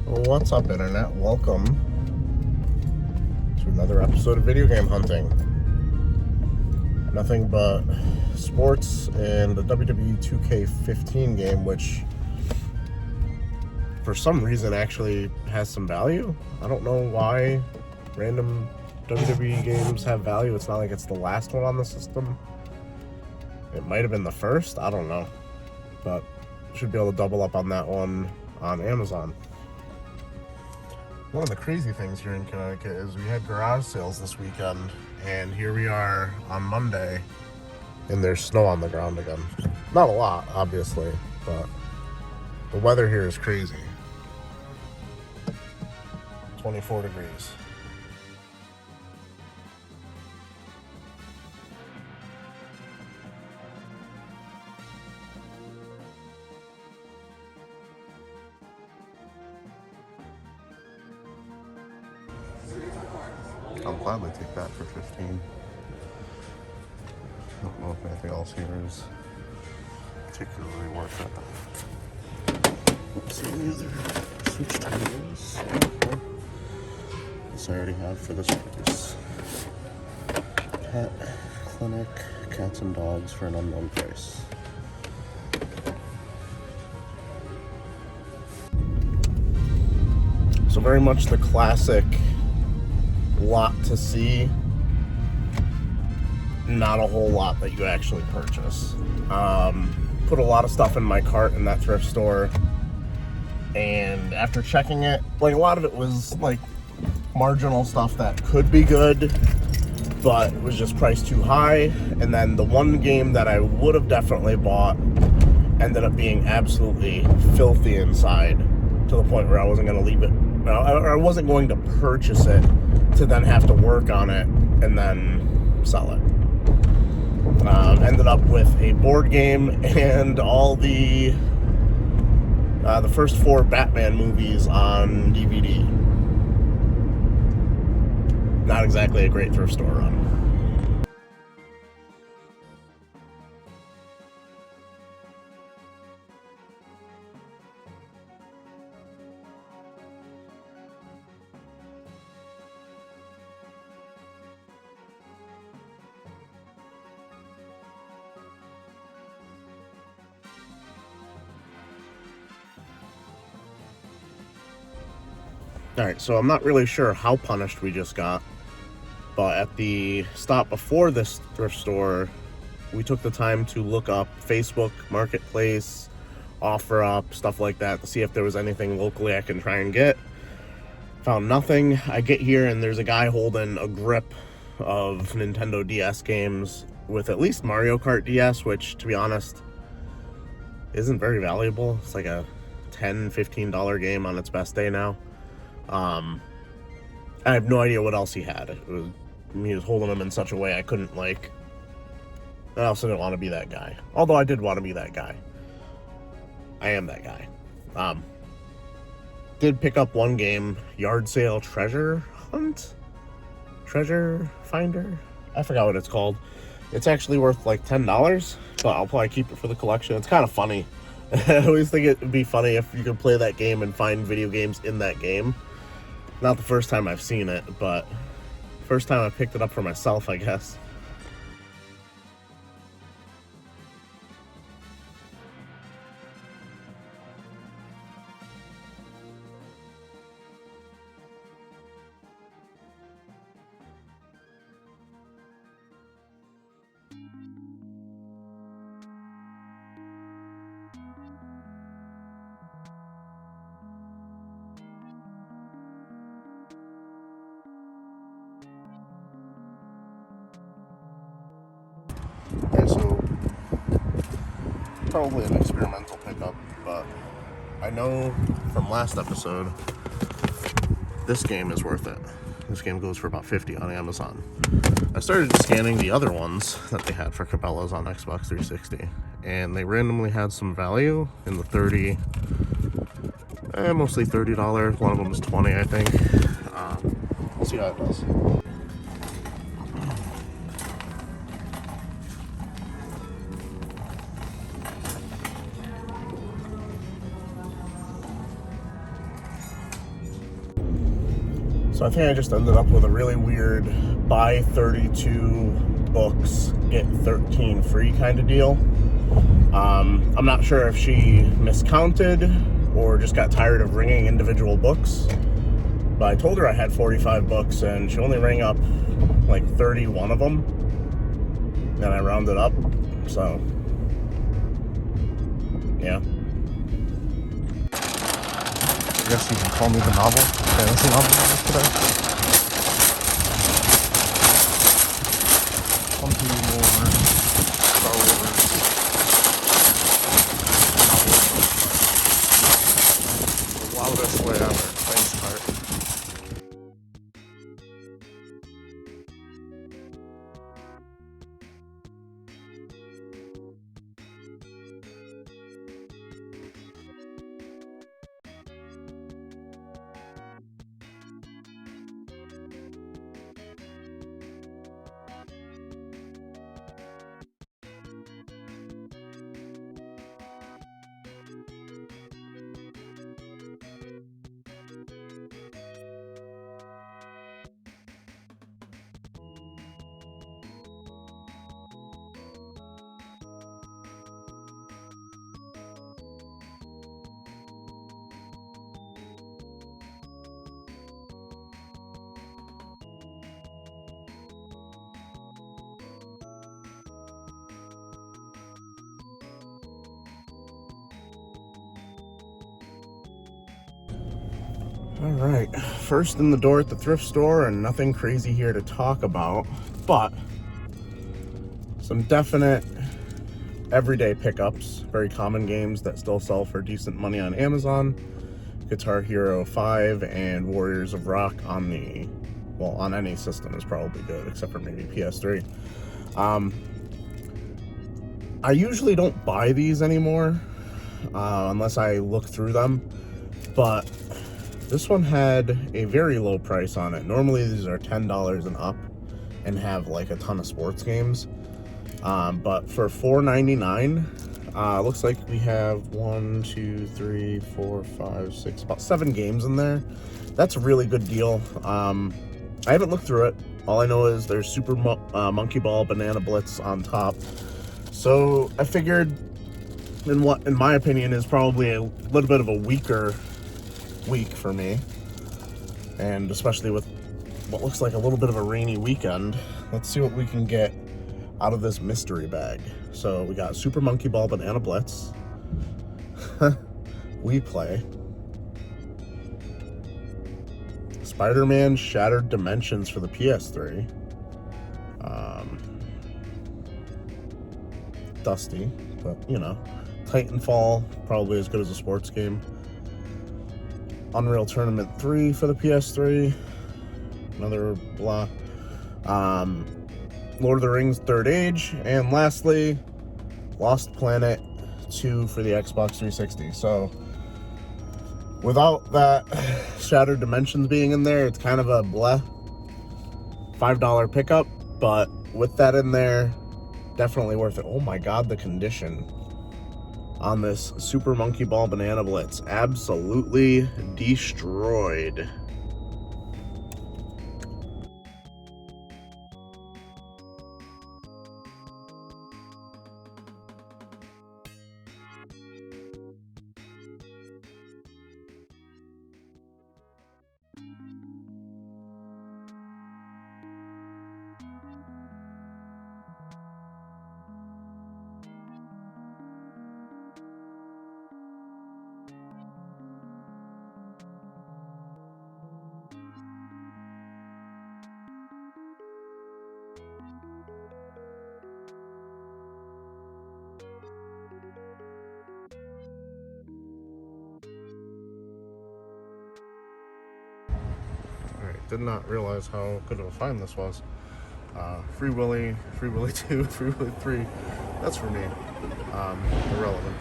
What's up, Internet? Welcome to another episode of Video Game Hunting. Nothing but sports and a WWE 2K15 game, which for some reason actually has some value. I don't know why random WWE games have value. It's not like it's the last one on the system. It might have been the first. I don't know. But should be able to double up on that one on Amazon. One of the crazy things here in Connecticut is we had garage sales this weekend, and here we are on Monday, and there's snow on the ground again. Not a lot, obviously, but the weather here is crazy. 24 degrees. I'll gladly take that for 15. I don't know if anything else here is particularly worth it. Let's see any other switch titles. Okay. This I already have for this price. Pet Clinic, Cats and Dogs for an unknown price. So very much the classic lot to see, not a whole lot that you actually purchase. Put a lot of stuff in my cart in that thrift store, and after checking it, like a lot of it was like marginal stuff that could be good, but it was just priced too high. And then the one game that I would have definitely bought ended up being absolutely filthy inside, to the point where I wasn't going to leave it, or I wasn't going to purchase it to then have to work on it and then sell it. Ended up with a board game and all the first 4 Batman movies on DVD. Not exactly a great thrift store run. Alright, so I'm not really sure how punished we just got, but at the stop before this thrift store, we took the time to look up Facebook Marketplace, OfferUp, stuff like that, to see if there was anything locally I can try and get. Found nothing. I get here and there's a guy holding a grip of Nintendo DS games with at least Mario Kart DS, which, to be honest, isn't very valuable. It's like a $10, $15 game on its best day now. I have no idea what else he had. He was holding them in such a way I couldn't, like... I also didn't want to be that guy. Although I did want to be that guy. I am that guy. Did pick up one game, Yard Sale Treasure Hunt? Treasure Finder? I forgot what it's called. It's actually worth like $10, but I'll probably keep it for the collection. It's kind of funny. I always think it would be funny if you could play that game and find video games in that game. Not the first time I've seen it, but first time I picked it up for myself, I guess. Okay, so probably an experimental pickup, but I know from last episode this game is worth it. This game goes for about $50 on Amazon. I started scanning the other ones that they had for Cabela's on Xbox 360, and they randomly had some value in the mostly $30. One of them is $20, I think. We'll see how it does. So I think I just ended up with a really weird buy 32 books, get 13 free kind of deal. I'm not sure if she miscounted or just got tired of ringing individual books, but I told her I had 45 books and she only rang up like 31 of them, and I rounded up. So yeah, I guess you can call me the novel, fantasy novel today. 20 more Star Wars novels. The loudest way ever. Thanks, Art. all right. First in the door at the thrift store, and nothing crazy here to talk about, but some definite everyday pickups, very common games that still sell for decent money on Amazon. Guitar Hero 5 and Warriors of Rock on the, well, on any system is probably good, except for maybe PS3. I usually don't buy these anymore, unless I look through them, but this one had a very low price on it. Normally these are $10 and up and have like a ton of sports games. But for $4.99, looks like we have 1, 2, 3, 4, 5, 6, about 7 games in there. That's a really good deal. I haven't looked through it. All I know is there's Super Monkey Ball, Banana Blitz on top. So I figured in what, in my opinion, is probably a little bit of a weaker week for me, and especially with what looks like a little bit of a rainy weekend, let's see what we can get out of this mystery bag. So we got Super Monkey Ball, Banana Blitz, We Play, Spider-Man Shattered Dimensions for the PS3, Dusty, but you know, Titanfall, probably as good as a sports game, Unreal Tournament 3 for the PS3, another blah, Lord of the Rings Third Age, and lastly, Lost Planet 2 for the Xbox 360. So without that Shattered Dimensions being in there, it's kind of a bleh $5 pickup, but with that in there, definitely worth it. Oh my god, the condition on this Super Monkey Ball Banana Blitz, absolutely destroyed. Did not realize how good of a find this was. Free Willy 2, Free Willy 3, that's for me, irrelevant.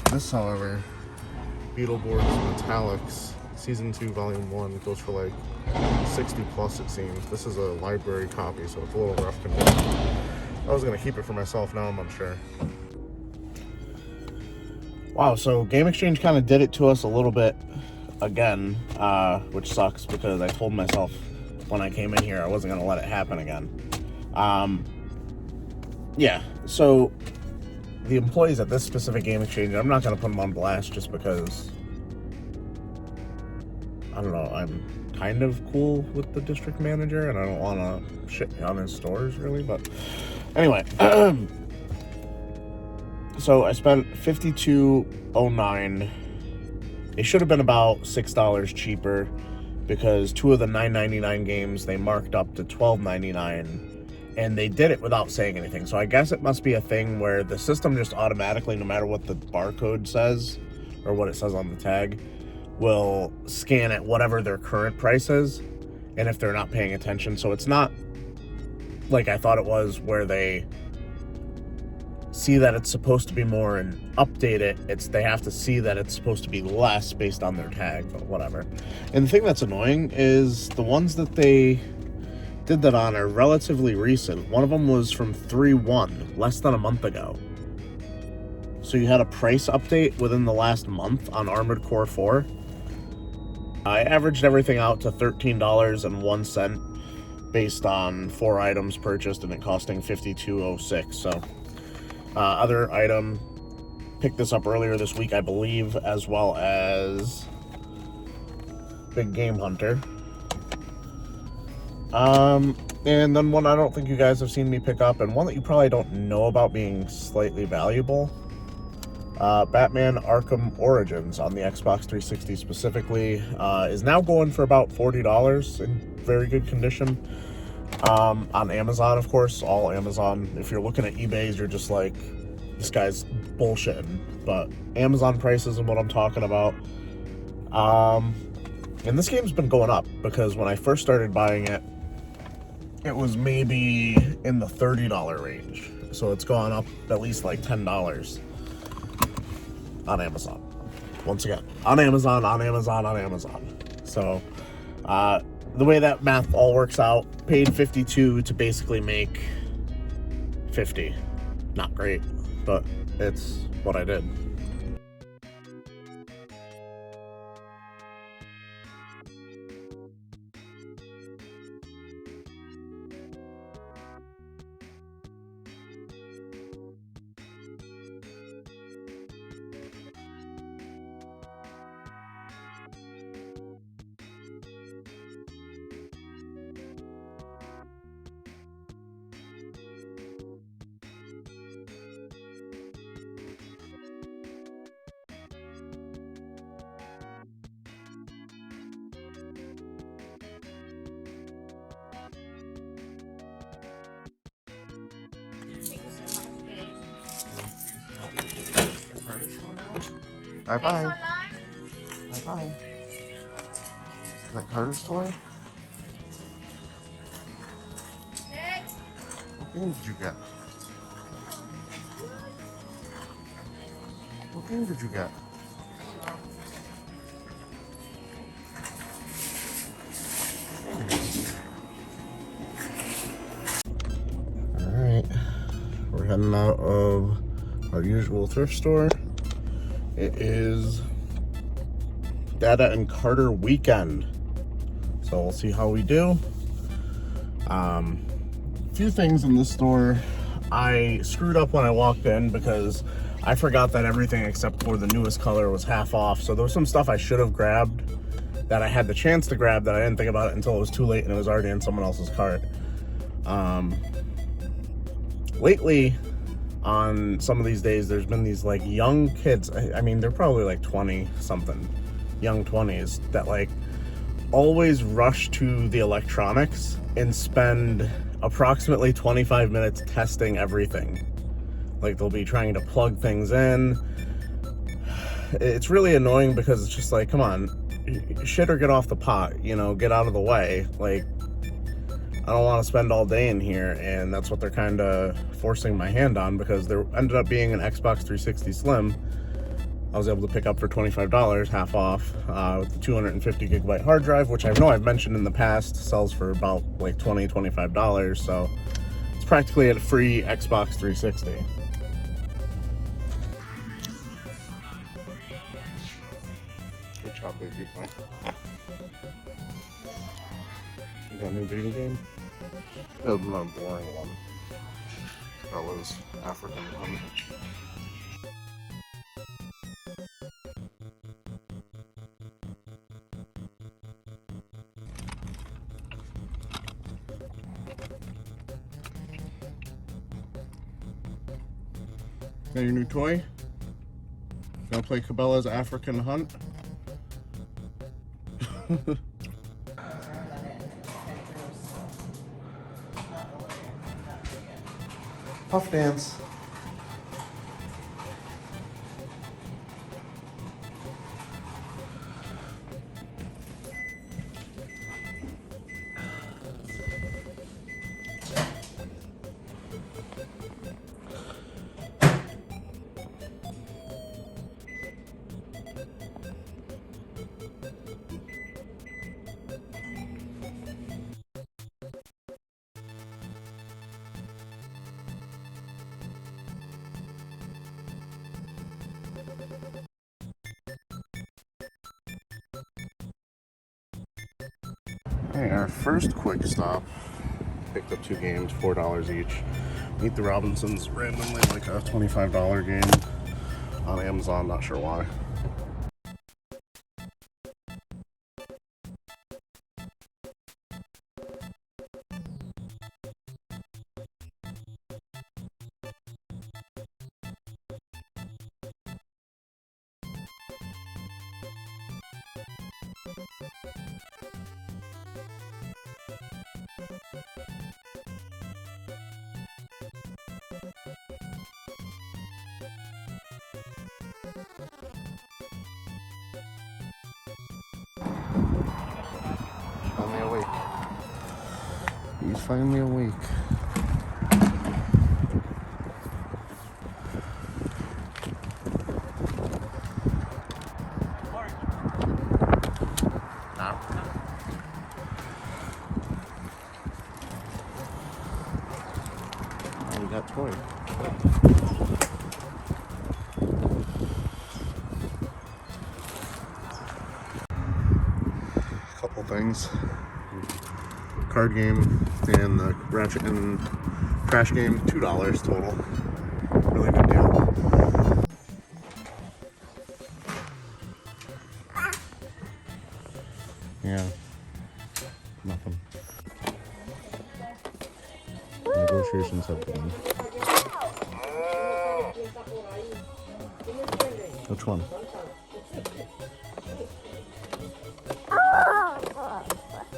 This, however, Beetleborgs Metallics, Season 2, Volume 1, goes for like 60 plus it seems. This is a library copy, so it's a little rough condition. I was gonna keep it for myself, now I'm unsure. Wow, so Game Exchange kind of did it to us a little bit again, which sucks because I told myself when I came in here I wasn't going to let it happen again. Yeah, so the employees at this specific game exchange, I'm not going to put them on blast just because, I don't know, I'm kind of cool with the district manager and I don't want to shit on his stores really, but anyway. So I spent $52.09. It should have been about $6 cheaper because two of the $9.99 games they marked up to $12.99. And they did it without saying anything. So I guess it must be a thing where the system just automatically, no matter what the barcode says or what it says on the tag, will scan at whatever their current price is. And if they're not paying attention. So it's not like I thought it was where they see that it's supposed to be more and update it. They have to see that it's supposed to be less based on their tag, but whatever. And the thing that's annoying is the ones that they did that on are relatively recent. One of them was from 3/1, less than a month ago. So you had a price update within the last month on Armored Core 4. I averaged everything out to $13.01 based on 4 items purchased and it costing $52.06. So other item, picked this up earlier this week, I believe, as well as Big Game Hunter. And then one I don't think you guys have seen me pick up, and one that you probably don't know about being slightly valuable. Batman Arkham Origins on the Xbox 360 specifically is now going for about $40 in very good condition. On Amazon, of course, all Amazon. If you're looking at eBay's, you're just like, this guy's bullshitting. But Amazon prices and what I'm talking about. And this game's been going up because when I first started buying it, it was maybe in the $30 range. So it's gone up at least like $10 on Amazon. Once again, on Amazon. So the way that math all works out, paid $52 to basically make $50. Not great, but it's what I did. Bye-bye. Bye-bye. Is that Carter's toy? What game did you get? What game did you get? Alright, we're heading out of our usual thrift store. It is Data and Carter weekend, so we'll see how we do. A few things in this store I screwed up when I walked in because I forgot that everything except for the newest color was half off. So there was some stuff I should have grabbed that I had the chance to grab that I didn't think about it until it was too late and it was already in someone else's cart. Lately, on some of these days, there's been these like young kids. I mean, they're probably like 20 something, young 20s, that like always rush to the electronics and spend approximately 25 minutes testing everything. Like they'll be trying to plug things in. It's really annoying because it's just like, come on, shit or get off the pot, you know, get out of the way. Like, I don't want to spend all day in here, and that's what they're kind of forcing my hand on because there ended up being an Xbox 360 Slim I was able to pick up for $25, half off, with the 250 gigabyte hard drive, which I know I've mentioned in the past, sells for about like $20, $25, so it's practically a free Xbox 360. chocolate viewpoint. You got a new video game? Oh, not a boring one. That was African Hunt. Got your new toy? Gonna play Cabela's African Hunt? Puff dance. Hey, our first quick stop. Picked up 2 games, $4 each. Meet the Robinsons randomly, like a $25 game on Amazon, not sure why. Finally awake. He's finally awake. Oh, we got Cory. Couple things. Card game and the Ratchet and Crash game, $2 total. Really good deal. Yeah, nothing. Negotiations have begun. Which one?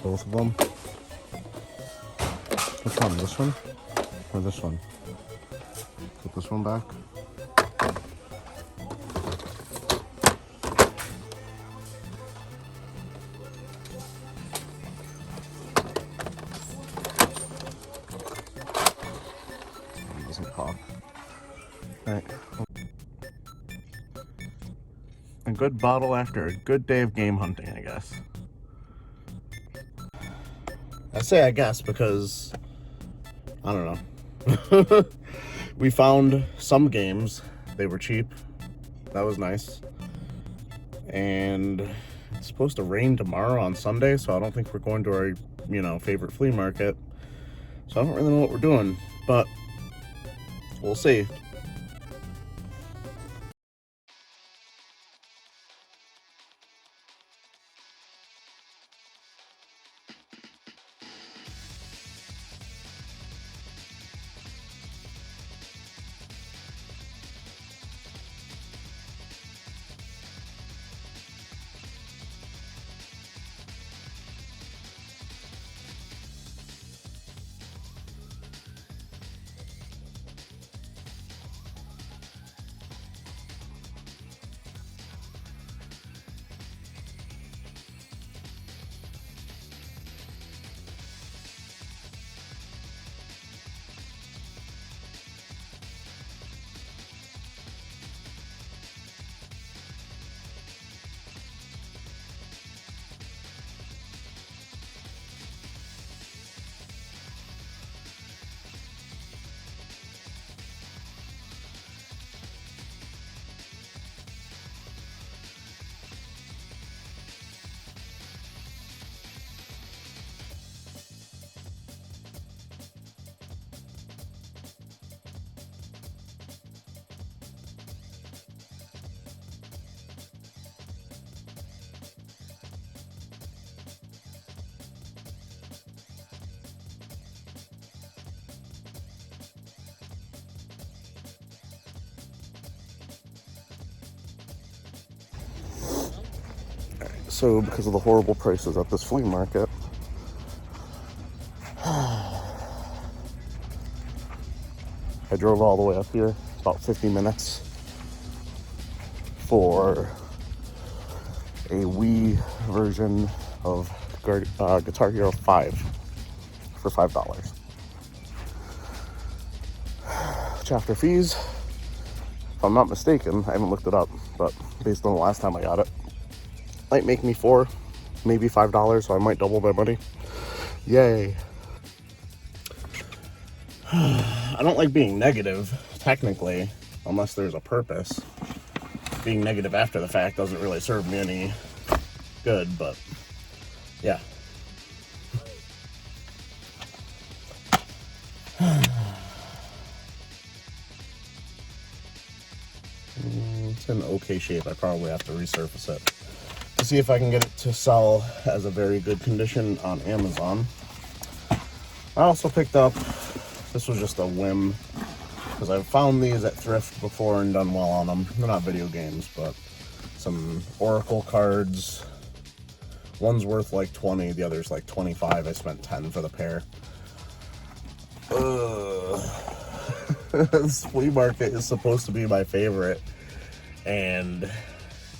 Both of them? Which one? This one? Or this one? Put this one back. It doesn't pop. Alright. A good bottle after a good day of game hunting, I guess. I say I guess because I don't know. We found some games. They were cheap. That was nice. And it's supposed to rain tomorrow on Sunday, so I don't think we're going to our, favorite flea market. So I don't really know what we're doing, but we'll see. So because of the horrible prices at this flea market, I drove all the way up here, about 50 minutes, for a Wii version of Guitar Hero 5 for $5. Chapter fees, if I'm not mistaken, I haven't looked it up, but based on the last time I got it, might make me $4, maybe $5, so I might double my money. Yay. I don't like being negative, technically, unless there's a purpose. Being negative after the fact doesn't really serve me any good, but yeah. It's in okay shape. I probably have to resurface it to see if I can get it to sell as a very good condition on Amazon. I also picked up, this was just a whim, because I've found these at thrift before and done well on them. They're not video games, but some Oracle cards. One's worth like 20, the other's like 25. I spent 10 for the pair. This flea market is supposed to be my favorite, and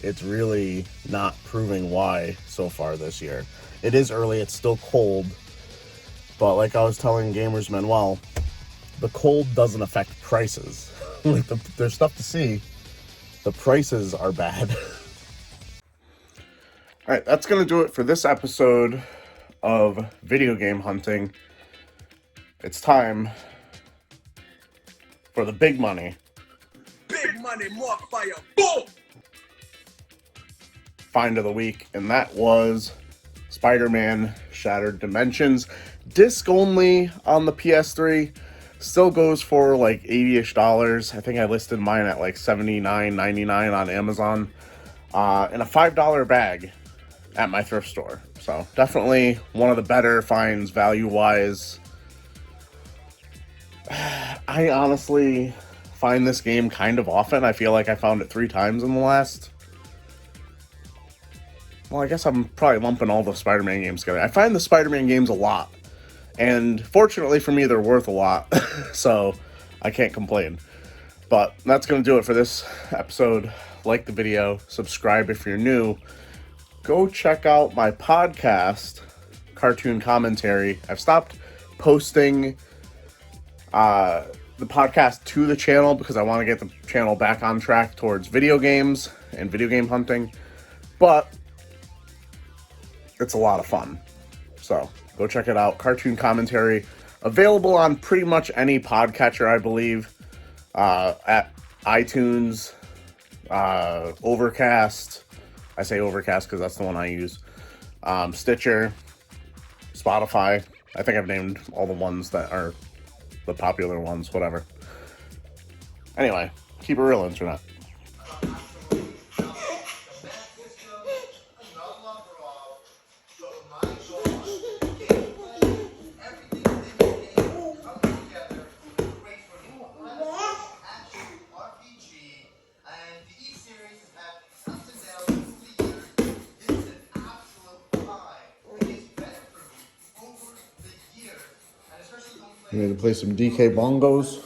it's really not proving why so far this year. It is early, it's still cold, but like I was telling Gamers Manuel, the cold doesn't affect prices. Like there's stuff to see. The prices are bad. All right, that's going to do it for this episode of video game hunting. It's time for the big money. Big money, more fire, boom! Find of the week, and that was Spider-Man Shattered Dimensions. Disc only on the PS3. Still goes for like $80-ish. I think I listed mine at like $79.99 on Amazon. In a $5 bag at my thrift store. So definitely one of the better finds value-wise. I honestly find this game kind of often. I feel like I found it 3 times in the last... Well, I guess I'm probably lumping all the Spider-Man games together. I find the Spider-Man games a lot. And fortunately for me, they're worth a lot. So I can't complain. But that's going to do it for this episode. Like the video. Subscribe if you're new. Go check out my podcast, Cartoon Commentary. I've stopped posting the podcast to the channel because I want to get the channel back on track towards video games and video game hunting. But it's a lot of fun. So go check it out. Cartoon Commentary, available on pretty much any podcatcher, I believe. At iTunes, Overcast. I say Overcast because that's the one I use. Stitcher, Spotify. I think I've named all the ones that are the popular ones, whatever. Anyway, keep it real, internet. You need to play some DK bongos.